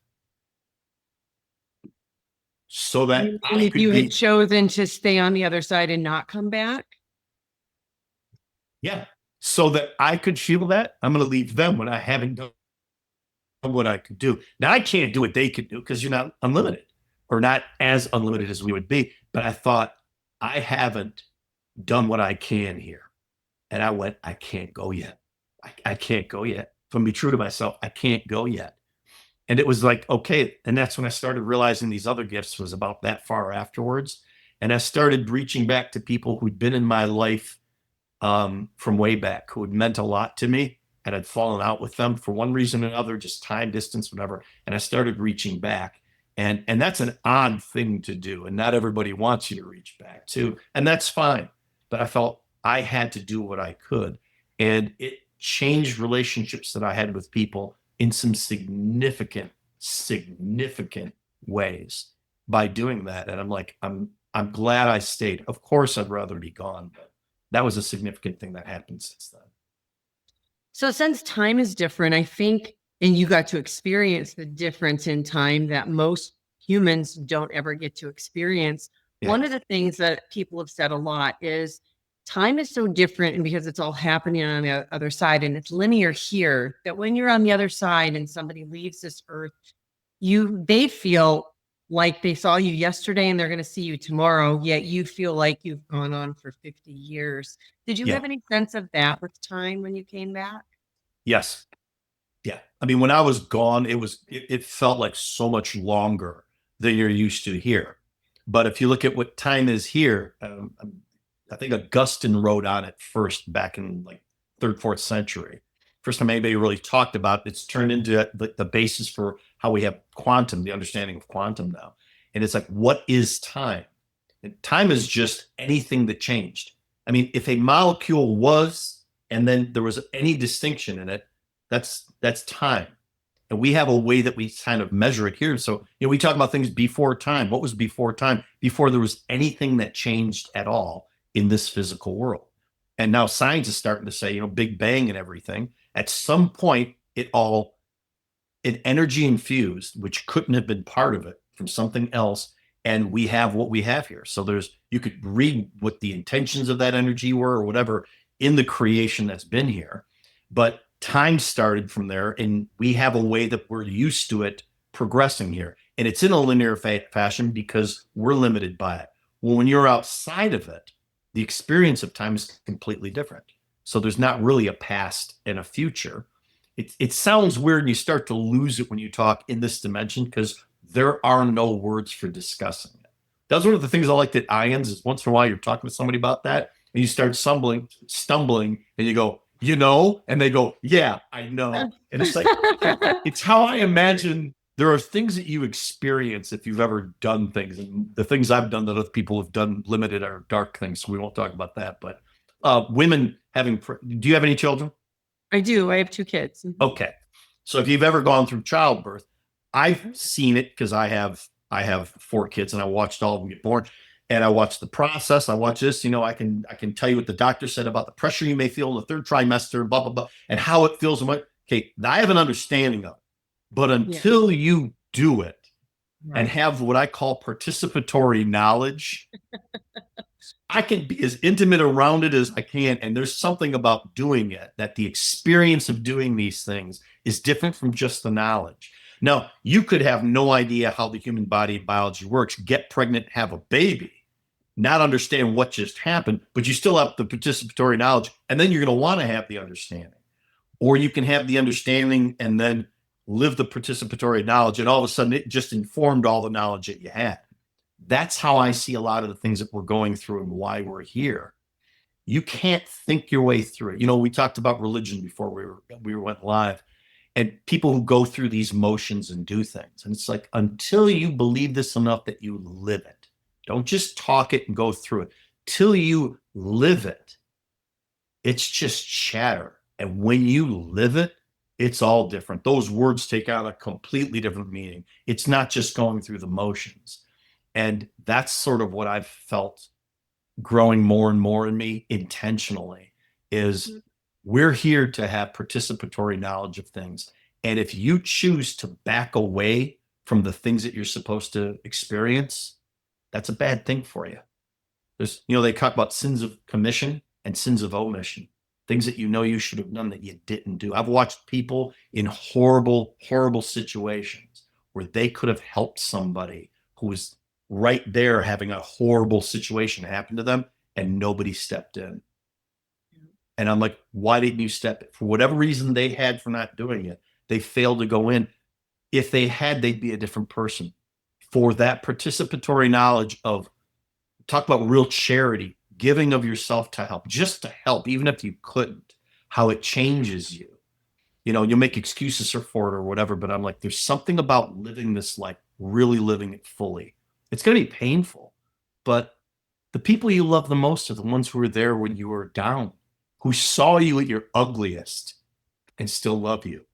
So that And if you had chosen to stay on the other side and not come back? Yeah. So that I could feel that, I'm going to leave them when I haven't done what I could do. Now, I can't do what they could do because you're not unlimited or not as unlimited as we would be. But I thought, I haven't done what I can here. And I went, I can't go yet. I can't go yet. If I'm be true to myself, I can't go yet. And it was like, okay. And that's when I started realizing these other gifts was about that far afterwards. And I started reaching back to people who'd been in my life from way back, who had meant a lot to me, and I'd fallen out with them for one reason or another, just time, distance, whatever. And I started reaching back. And that's an odd thing to do. And not everybody wants you to reach back to. And that's fine. But I felt I had to do what I could. And it changed relationships that I had with people in some significant, significant ways by doing that. And I'm like, I'm glad I stayed. Of course, I'd rather be gone, but that was a significant thing that happened since then. So since time is different, I think, and you got to experience the difference in time that most humans don't ever get to experience. Yeah. One of the things that people have said a lot is time is so different, and because it's all happening on the other side and it's linear here, that when you're on the other side and somebody leaves this earth, they feel like they saw you yesterday and they're going to see you tomorrow, yet you feel like you've gone on for 50 years. Did you Yeah. have any sense of that with time when you came back? Yes. Yeah. I mean, when I was gone, it felt like so much longer than you're used to here. But if you look at what time is here, I think Augustine wrote on it first back in like third, fourth century. First time anybody really talked about it. It's turned into the basis for how we have quantum, the understanding of quantum now. And it's like, what is time? And time is just anything that changed. I mean, if a molecule was, and then there was any distinction in it, that's time. And we have a way that we kind of measure it here. So, we talk about things before time. What was before time? Before there was anything that changed at all in this physical world. And now science is starting to say, Big Bang and everything. At some point, it energy infused, which couldn't have been part of it from something else. And we have what we have here. So you could read what the intentions of that energy were or whatever in the creation that's been here. But time started from there, and we have a way that we're used to it progressing here. And it's in a linear fashion because we're limited by it. Well, when you're outside of it, the experience of time is completely different. So there's not really a past and a future. It sounds weird, and you start to lose it when you talk in this dimension because there are no words for discussing it. That's one of the things I like that ions is once in a while you're talking to somebody about that and you start stumbling, and you go, and they go, yeah, I know. And it's like, it's how I imagine there are things that you experience if you've ever done things. And the things I've done that other people have done limited are dark things. So we won't talk about that. But women do you have any children? I do. I have 2 kids. Okay. So if you've ever gone through childbirth, I've seen it because I have 4 kids and I watched all of them get born. And I watched the process. I watched this, I can tell you what the doctor said about the pressure you may feel in the 3rd trimester, blah, blah, blah, and how it feels. Okay, I have an understanding of it. But until you do it and have what I call participatory knowledge, I can be as intimate around it as I can. And there's something about doing it that the experience of doing these things is different from just the knowledge. Now, you could have no idea how the human body and biology works, get pregnant, have a baby, not understand what just happened, but you still have the participatory knowledge. And then you're going to want to have the understanding. Or you can have the understanding and then live the participatory knowledge. And all of a sudden, it just informed all the knowledge that you had. That's how I see a lot of the things that we're going through and why we're here. You can't think your way through it. We talked about religion before we went live, and people who go through these motions and do things. And it's like, until you believe this enough that you live it, don't just talk it and go through it. Till you live it, it's just chatter. And when you live it, it's all different. Those words take on a completely different meaning. It's not just going through the motions. And that's sort of what I've felt growing more and more in me intentionally is we're here to have participatory knowledge of things. And if you choose to back away from the things that you're supposed to experience, that's a bad thing for you. They talk about sins of commission and sins of omission, things that you should have done that you didn't do. I've watched people in horrible, horrible situations where they could have helped somebody who was right there having a horrible situation happen to them and nobody stepped in. And I'm like, why didn't you step in? For whatever reason they had for not doing it, they failed to go in. If they had, they'd be a different person. For that participatory knowledge of, talk about real charity, giving of yourself to help, just to help, even if you couldn't, how it changes you. You'll make excuses for it or whatever, but I'm like, there's something about living this life, really living it fully. It's going to be painful, but the people you love the most are the ones who were there when you were down, who saw you at your ugliest and still love you.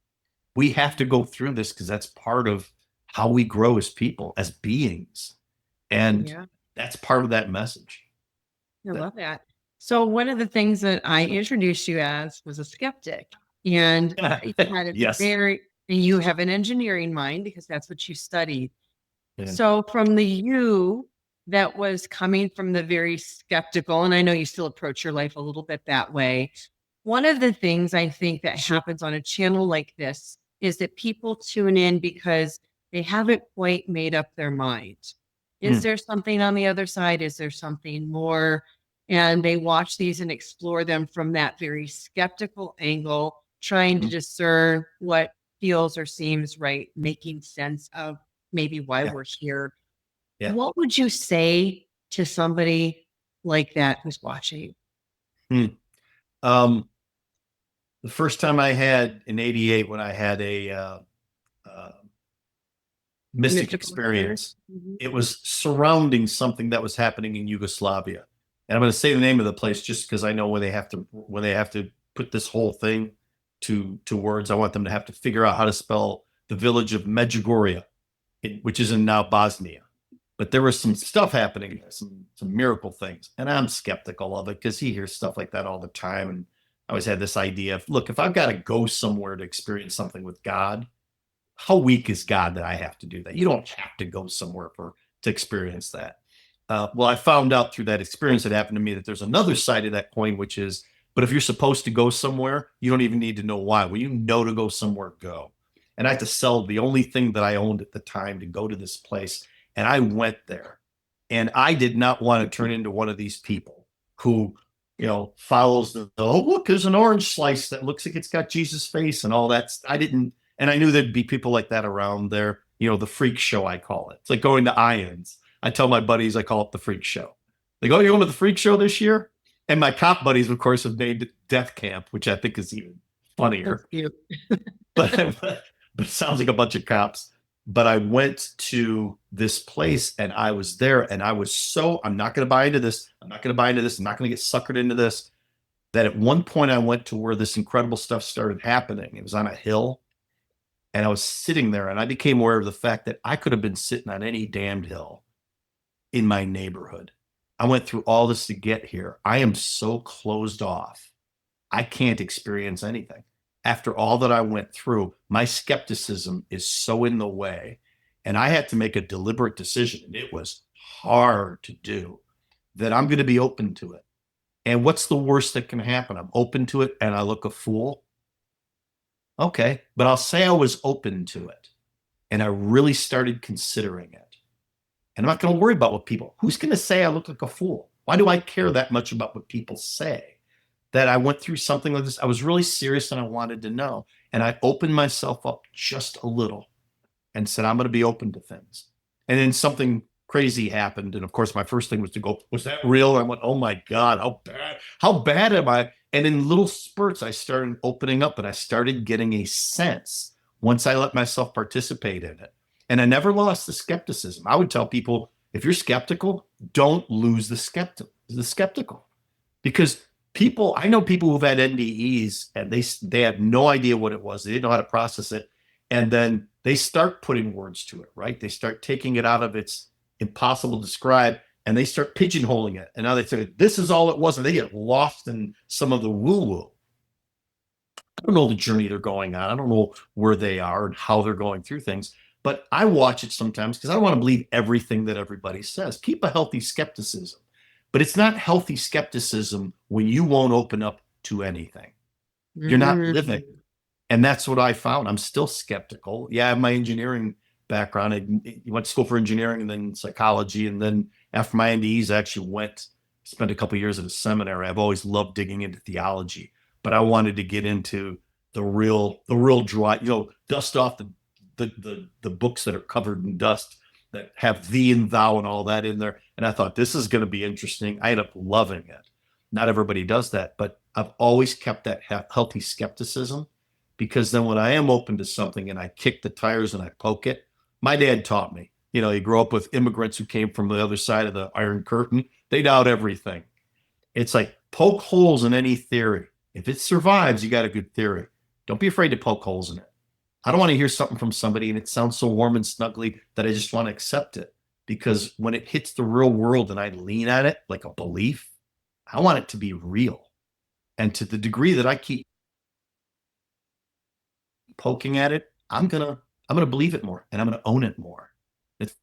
We have to go through this because that's part of how we grow as people, as beings. And that's part of that message. I love that. So one of the things that I introduced you as was a skeptic. And you had Yes. and you have an engineering mind because that's what you studied. Yeah. So from the you that was coming from the very skeptical, and I know you still approach your life a little bit that way. One of the things I think that happens on a channel like this is that people tune in because they haven't quite made up their mind. Is there something on the other side? Is there something more? And they watch these and explore them from that very skeptical angle, trying to discern what feels or seems right, making sense of maybe why we're here. Yeah. What would you say to somebody like that who's watching? The first time I had in '88 when I had mystic Mystical experience. experience. It was surrounding something that was happening in Yugoslavia. And I'm going to say the name of the place just because I know when they have to put this whole thing to words, I want them to have to figure out how to spell the village of Medjugorje, which is in now Bosnia. But there was some stuff happening, some miracle things, and I'm skeptical of it because he hears stuff like that all the time. And I always had this idea of, look, if I've got to go somewhere to experience something with God, how weak is God that I have to do that? You don't have to go somewhere to experience that. Well, I found out through that experience that happened to me that there's another side of that coin, which is, but if you're supposed to go somewhere, you don't even need to know why. When you know to go somewhere, go. And I had to sell the only thing that I owned at the time to go to this place. And I went there. And I did not want to turn into one of these people who, follows oh, look, there's an orange slice that looks like it's got Jesus' face and all that. I didn't. And I knew there'd be people like that around there. The freak show, I call it. It's like going to Ions. I tell my buddies, I call it the freak show. They go, oh, you're going to the freak show this year? And my cop buddies, of course, have named it Death Camp, which I think is even funnier. but it sounds like a bunch of cops. But I went to this place and I was there and I was I'm not going to buy into this. I'm not going to buy into this. I'm not going to get suckered into this. That at one point I went to where this incredible stuff started happening. It was on a hill. And I was sitting there and I became aware of the fact that I could have been sitting on any damned hill in my neighborhood. I went through all this to get here. I am so closed off. I can't experience anything. After all that I went through, my skepticism is so in the way. And I had to make a deliberate decision, and it was hard to do, that I'm going to be open to it. And what's the worst that can happen? I'm open to it and I look a fool. Okay, but I'll say I was open to it. And I really started considering it. And I'm not going to worry about who's going to say I look like a fool? Why do I care that much about what people say? That I went through something like this. I was really serious and I wanted to know. And I opened myself up just a little and said, I'm going to be open to things. And then something crazy happened. And of course, my first thing was to go, was that real? And I went, oh my God, how bad am I? And in little spurts, I started opening up and I started getting a sense once I let myself participate in it. And I never lost the skepticism. I would tell people, if you're skeptical, don't lose the skeptical. Because I know people who've had NDEs and they have no idea what it was. They didn't know how to process it. And then they start putting words to it, right? They start taking it out of its impossible to describe and they start pigeonholing it. And now they say, this is all it was. And they get lost in some of the woo-woo. I don't know the journey they're going on. I don't know where they are and how they're going through things. But I watch it sometimes because I don't want to believe everything that everybody says. Keep a healthy skepticism. But it's not healthy skepticism when you won't open up to anything. You're not living. And that's what I found. I'm still skeptical. Yeah, I have my engineering background. I went to school for engineering and then psychology. And then after my NDEs, I actually spent a couple of years at a seminary. I've always loved digging into theology, but I wanted to get into the real dry, dust off the books that are covered in dust that have thee and thou and all that in there. And I thought, this is going to be interesting. I ended up loving it. Not everybody does that, but I've always kept that healthy skepticism, because then when I am open to something and I kick the tires and I poke it, my dad taught me, he grew up with immigrants who came from the other side of the Iron Curtain. They doubt everything. It's like, poke holes in any theory. If it survives, you got a good theory. Don't be afraid to poke holes in it. I don't want to hear something from somebody and it sounds so warm and snuggly that I just want to accept it. Because when it hits the real world and I lean at it like a belief, I want it to be real. And to the degree that I keep poking at it, I'm gonna believe it more and I'm gonna own it more. It's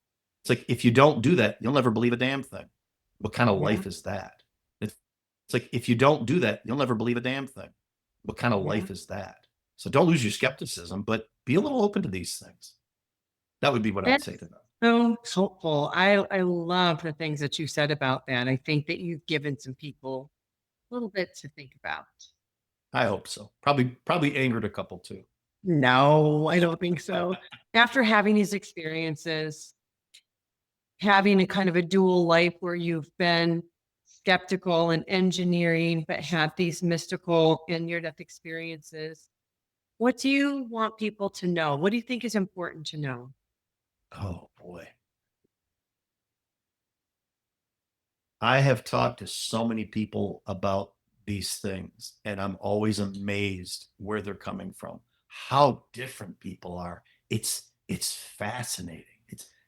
like, if you don't do that, you'll never believe a damn thing. What kind of life is that? It's like, if you don't do that, you'll never believe a damn thing. What kind of life is that? So don't lose your skepticism, but be a little open to these things. That would be what I'd say to them. So helpful. I love the things that you said about that. I think that you've given some people a little bit to think about. I hope so. Probably angered a couple too. No, I don't think so. After having these experiences, having a kind of a dual life where you've been skeptical and engineering, but had these mystical and near-death experiences, what do you want people to know? What do you think is important to know? Oh boy. I have talked to so many people about these things, and I'm always amazed where they're coming from, how different people are. It's fascinating.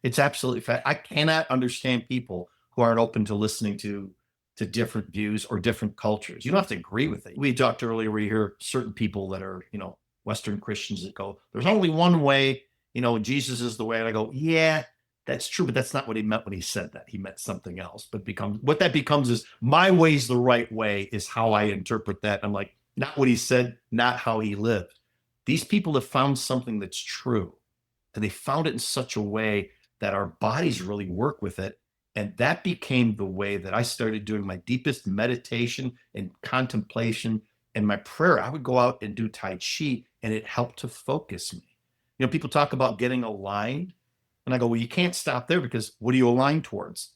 It's absolutely I cannot understand people who aren't open to listening to different views or different cultures. You don't have to agree with it. We talked earlier, we hear certain people that are, Western Christians that go, there's only one way, Jesus is the way. And I go, yeah, that's true, but that's not what he meant when he said that. He meant something else. But what that becomes is my way's the right way is how I interpret that. I'm like, not what he said, not how he lived. These people have found something that's true, and they found it in such a way that our bodies really work with it. And that became the way that I started doing my deepest meditation and contemplation and my prayer. I would go out and do Tai Chi, and it helped to focus me. People talk about getting aligned. And I go, well, you can't stop there, because what are you aligned towards?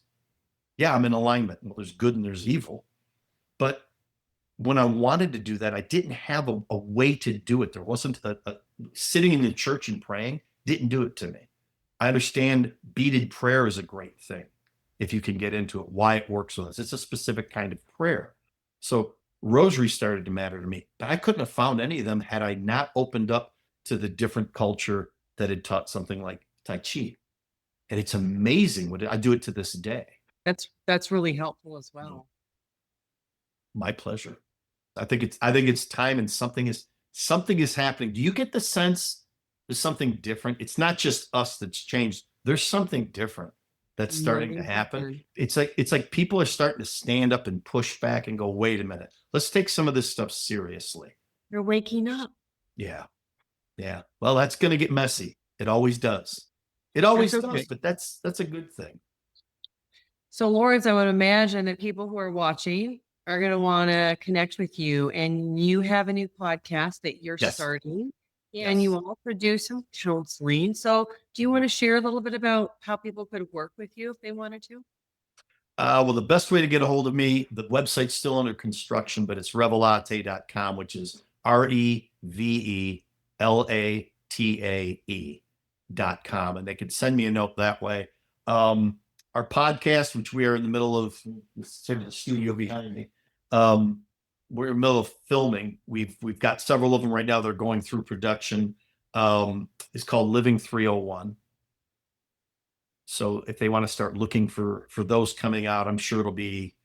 Yeah, I'm in alignment. Well, there's good and there's evil. But when I wanted to do that, I didn't have a way to do it. There wasn't sitting in the church and praying didn't do it to me. I understand beaded prayer is a great thing if you can get into it, why it works with us. It's a specific kind of prayer. So rosary started to matter to me, but I couldn't have found any of them had I not opened up to the different culture that had taught something like Tai Chi. And it's amazing what I do it to this day. That's really helpful as well. My pleasure. I think it's time, and something is happening. Do you get the sense there's something different? It's not just us that's changed. There's something different that's starting to happen. It's like people are starting to stand up and push back and go, wait a minute, let's take some of this stuff seriously. You're waking up. Yeah. Yeah. Well, that's going to get messy. It always does. It always does, but that's a good thing. So, Lawrence, I would imagine that people who are watching are going to want to connect with you, and you have a new podcast that you're starting, and you also do some counseling. So do you want to share a little bit about how people could work with you if they wanted to? Well, the best way to get a hold of me, the website's still under construction, but it's revelate.com, which is REVELATAE.com. And they could send me a note that way. Our podcast, which we are in the middle of, the studio behind me, we're in the middle of filming. We've got several of them right now. They're going through production. It's called Living 301. So if they want to start looking for those coming out, I'm sure it'll be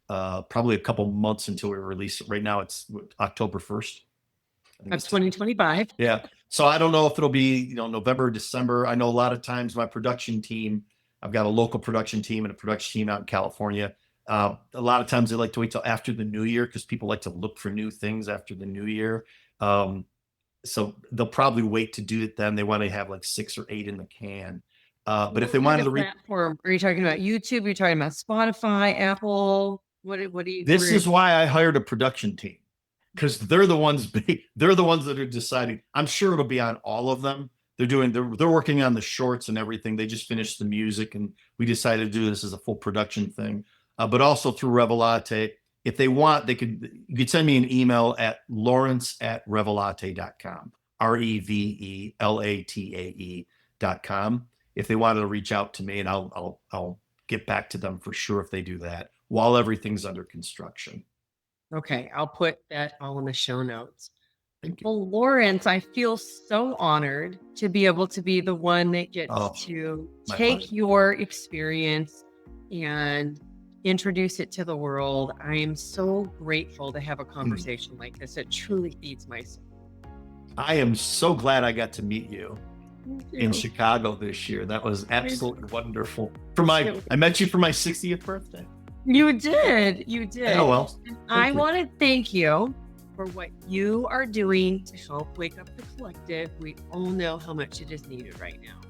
probably a couple months until we release it. Right now it's October 1st. That's 2025. Yeah. So I don't know if it'll be, November, December. I know a lot of times my production team, I've got a local production team and a production team out in California. A lot of times they like to wait till after the new year, because people like to look for new things after the new year. So they'll probably wait to do it then. They want to have like 6 or 8 in the can. But if they wanted to platform, are you talking about YouTube? Are you talking about Spotify, Apple? What do you? This is why I hired a production team, because they're the ones that are deciding. I'm sure it'll be on all of them. They're working on the shorts and everything. They just finished the music, and we decided to do this as a full production thing. But also through Revelate. If they want, you could send me an email at lawrence@revelate.com, REVELATAE.com. If they wanted to reach out to me, and I'll get back to them for sure if they do that, while everything's under construction. Okay, I'll put that all in the show notes. Thank you. Well, Lawrence, I feel so honored to be able to be the one that gets to take your experience and introduce it to the world. I am so grateful to have a conversation like this. It truly feeds my soul. I am so glad I got to meet you in Chicago this year. That was absolutely wonderful. I met you for my 60th birthday. You did. Oh, well. I want to thank you for what you are doing to help wake up the collective. We all know how much it is needed right now.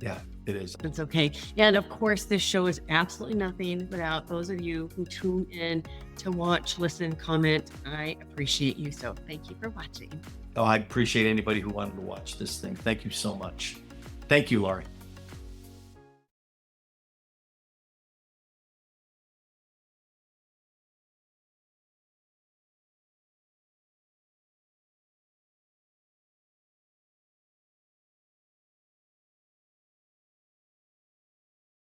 Yeah, it is. It's okay. And of course, this show is absolutely nothing without those of you who tune in to watch, listen, comment. I appreciate you. So thank you for watching. Oh, I appreciate anybody who wanted to watch this thing. Thank you so much. Thank you, Laurie.